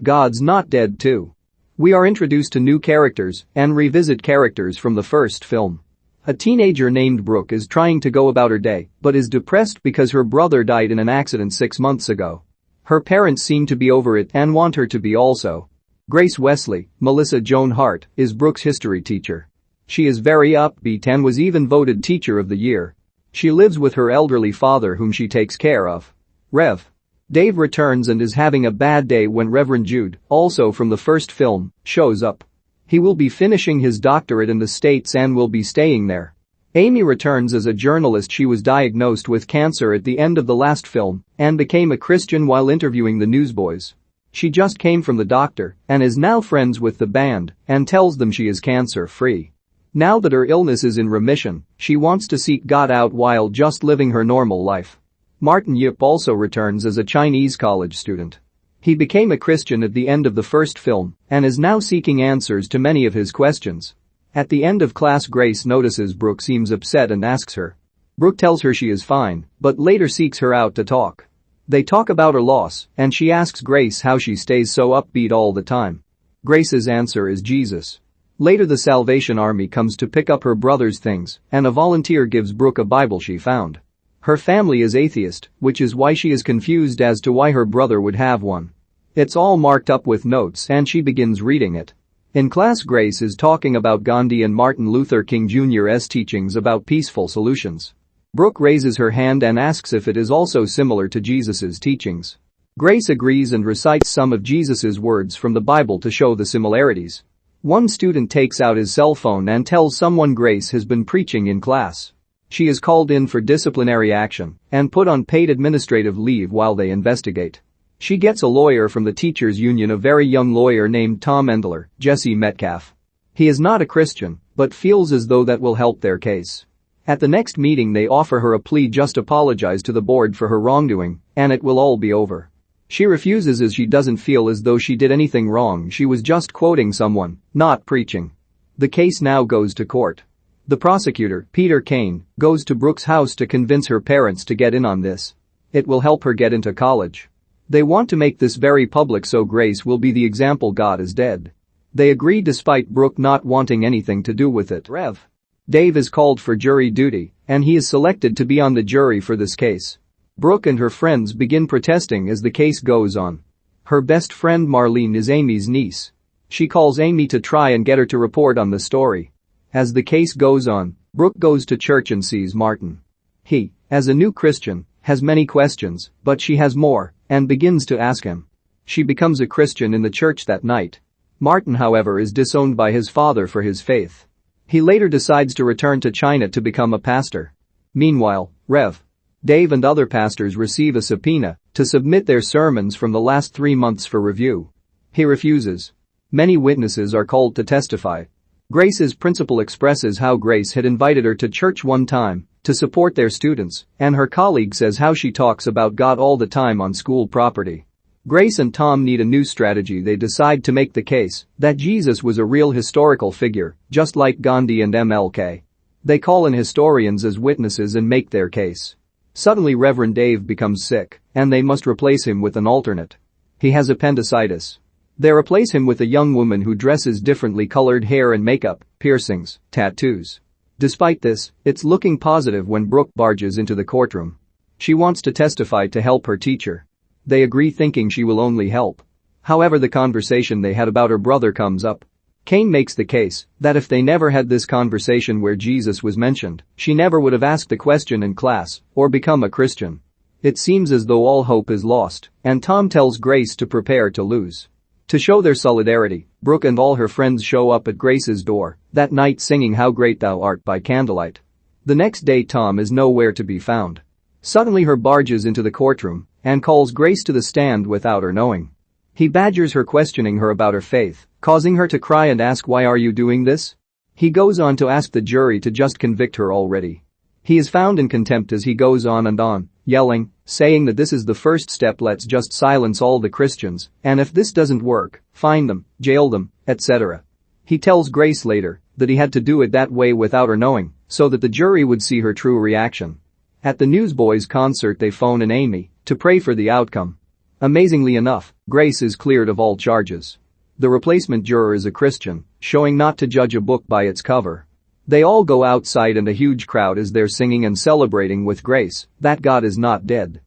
God's Not Dead too. We are introduced to new characters and revisit characters from the first film. A teenager named Brooke is trying to go about her day but is depressed because her brother died in an accident 6 months ago. Her parents seem to be over it and want her to be also. Grace Wesley, Melissa Joan Hart, is Brooke's history teacher. She is very upbeat and was even voted Teacher of the Year. She lives with her elderly father whom she takes care of. Rev. Dave returns and is having a bad day when Reverend Jude, also from the first film, shows up. He will be finishing his doctorate in the States and will be staying there. Amy returns as a journalist. She was diagnosed with cancer at the end of the last film and became a Christian while interviewing the newsboys. She just came from the doctor and is now friends with the band and tells them she is cancer-free. Now that her illness is in remission, she wants to seek God out while just living her normal life. Martin Yip also returns as a Chinese college student. He became a Christian at the end of the first film and is now seeking answers to many of his questions. At the end of class, Grace notices Brooke seems upset and asks her. Brooke tells her she is fine, but later seeks her out to talk. They talk about her loss and she asks Grace how she stays so upbeat all the time. Grace's answer is Jesus. Later the Salvation Army comes to pick up her brother's things and a volunteer gives Brooke a Bible she found. Her family is atheist, which is why she is confused as to why her brother would have one. It's all marked up with notes and she begins reading it. In class, Grace is talking about Gandhi and Martin Luther King Jr.'s teachings about peaceful solutions. Brooke raises her hand and asks if it is also similar to Jesus's teachings. Grace agrees and recites some of Jesus's words from the Bible to show the similarities. One student takes out his cell phone and tells someone Grace has been preaching in class. She is called in for disciplinary action and put on paid administrative leave while they investigate. She gets a lawyer from the teachers' union, a very young lawyer named Tom Endler, Jesse Metcalfe. He is not a Christian, but feels as though that will help their case. At the next meeting they offer her a plea: just apologize to the board for her wrongdoing, and it will all be over. She refuses as she doesn't feel as though she did anything wrong. She was just quoting someone, not preaching. The case now goes to court. The prosecutor, Peter Kane, goes to Brooke's house to convince her parents to get in on this. It will help her get into college. They want to make this very public so Grace will be the example God is dead. They agree despite Brooke not wanting anything to do with it. Rev. Dave is called for jury duty, and he is selected to be on the jury for this case. Brooke and her friends begin protesting as the case goes on. Her best friend Marlene is Amy's niece. She calls Amy to try and get her to report on the story. As the case goes on, Brooke goes to church and sees Martin. He, as a new Christian, has many questions, but she has more and begins to ask him. She becomes a Christian in the church that night. Martin, however, is disowned by his father for his faith. He later decides to return to China to become a pastor. Meanwhile, Rev. Dave and other pastors receive a subpoena to submit their sermons from the last 3 months for review. He refuses. Many witnesses are called to testify. Grace's principal expresses how Grace had invited her to church one time to support their students, and her colleague says how she talks about God all the time on school property. Grace and Tom need a new strategy. They decide to make the case that Jesus was a real historical figure, just like Gandhi and MLK. They call in historians as witnesses and make their case. Suddenly Reverend Dave becomes sick, and they must replace him with an alternate. He has appendicitis. They replace him with a young woman who dresses differently, colored hair and makeup, piercings, tattoos. Despite this, it's looking positive when Brooke barges into the courtroom. She wants to testify to help her teacher. They agree, thinking she will only help. However, the conversation they had about her brother comes up. Kane makes the case that if they never had this conversation where Jesus was mentioned, she never would have asked the question in class or become a Christian. It seems as though all hope is lost, and Tom tells Grace to prepare to lose. To show their solidarity, Brooke and all her friends show up at Grace's door that night singing How Great Thou Art by candlelight. The next day Tom is nowhere to be found. Suddenly he barges into the courtroom and calls Grace to the stand without her knowing. He badgers her, questioning her about her faith, causing her to cry and ask, "Why are you doing this?" He goes on to ask the jury to just convict her already. He is found in contempt as he goes on and on, yelling, saying that this is the first step, let's just silence all the Christians, and if this doesn't work, fine them, jail them, etc. He tells Grace later that he had to do it that way without her knowing, so that the jury would see her true reaction. At the Newsboys concert they phone in Amy to pray for the outcome. Amazingly enough, Grace is cleared of all charges. The replacement juror is a Christian, showing not to judge a book by its cover. They all go outside and a huge crowd is there singing and celebrating with Grace that God is not dead.